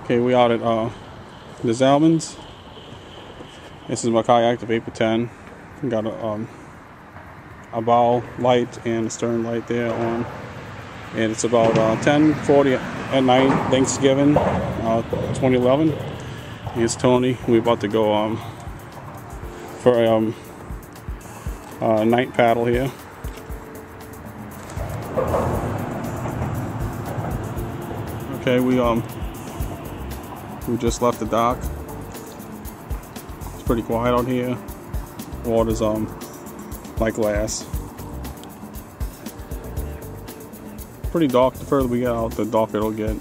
Okay, we out at the Allemands. This is my kayak, the Vapor 10. Got a bow light and a stern light there on. And it's about 10:40 at night, Thanksgiving, 2011. Here's Tony. We're about to go for a night paddle here. Okay, we just left the dock. It's pretty quiet out here. Water's like glass. Pretty dark. The further we get out, the darker it'll get.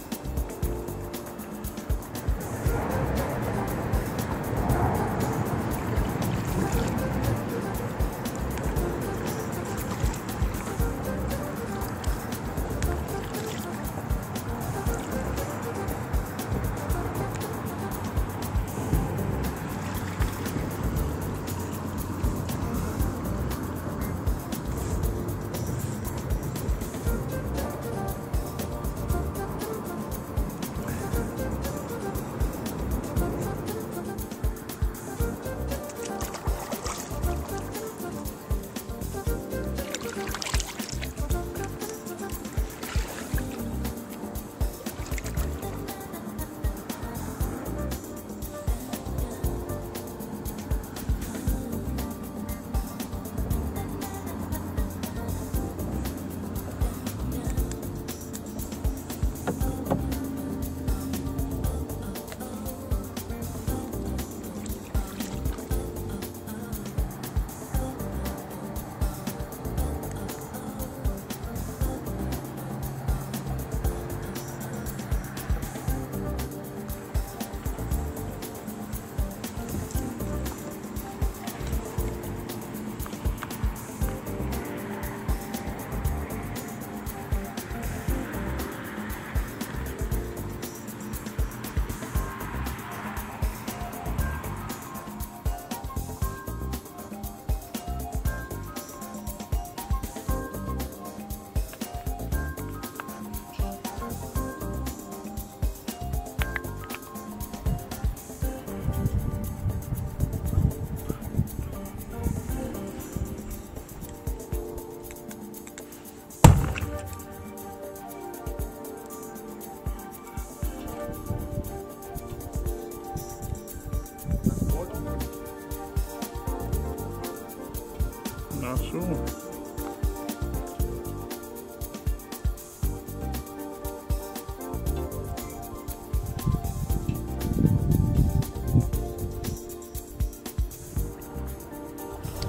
Not sure.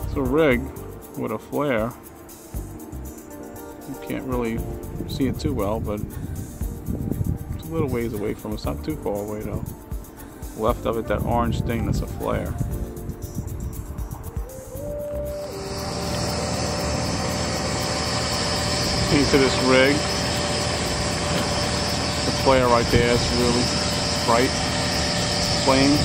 It's a rig with a flare. You can't really see it too well, but it's a little ways away from us. Not too far away though. Left of it, that orange thing, that's a flare. Into this rig, the flare right there is really bright flame.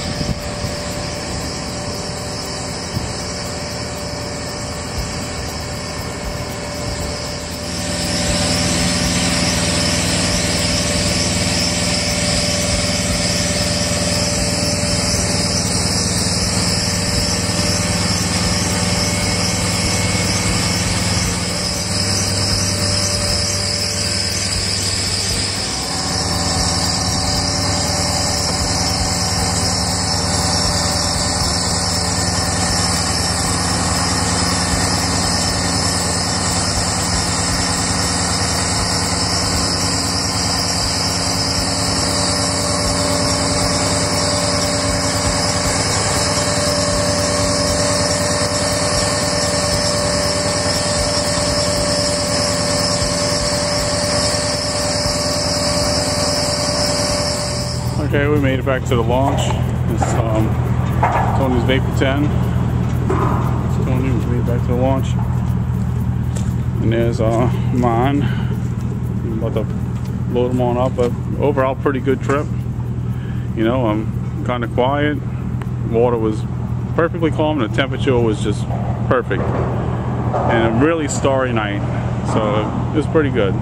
Okay, we made it back to the launch. It's Tony's Vapor 10. Tony, we made it back to the launch. And there's mine. I'm about to load them on up, but overall pretty good trip. You know, I'm kind of quiet. Water was perfectly calm. The temperature was just perfect. And a really starry night. So it was pretty good.